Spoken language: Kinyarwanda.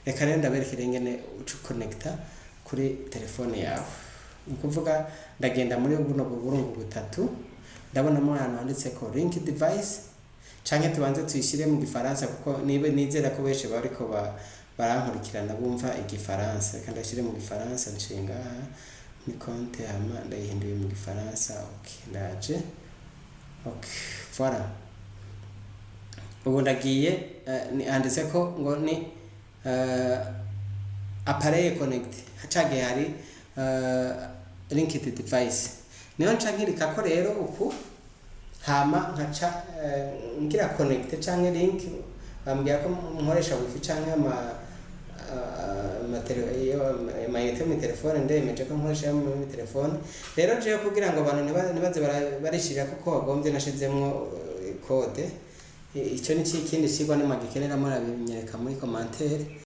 reka rero ndaberekere ingene uca connecta kuri telefone yawe. Ukuvuga ndagenda muri buno burungu butatu ndabonamo ahantu handitse ko link device canke tubanze tuyishire mu gifaransa kuko nibe nizera ko beshe bariko barankurikirana bumva igifaransa. Reka ndashire mu gifaransa nshinga ni konte hama ndayihinduye mu gifaransa. Okay, ndaje. Okay, voilà. Ubu ndagiye handitse ko ngo ni appareil connecté hacage hari linked device. Niyo nca nkirika ko rero uku hama nkaca ngira connect canke link bambwira ko nkoresha wifi canke amayinite mu telefone ndemeje ko nkoresha mu telefone. Rero je kugira ngo abantu nibaze barishira kuko bagombye nashizemwo code. Icyo ni ikindi kigwa n'amagikenera muri abinyereka muri commentaire.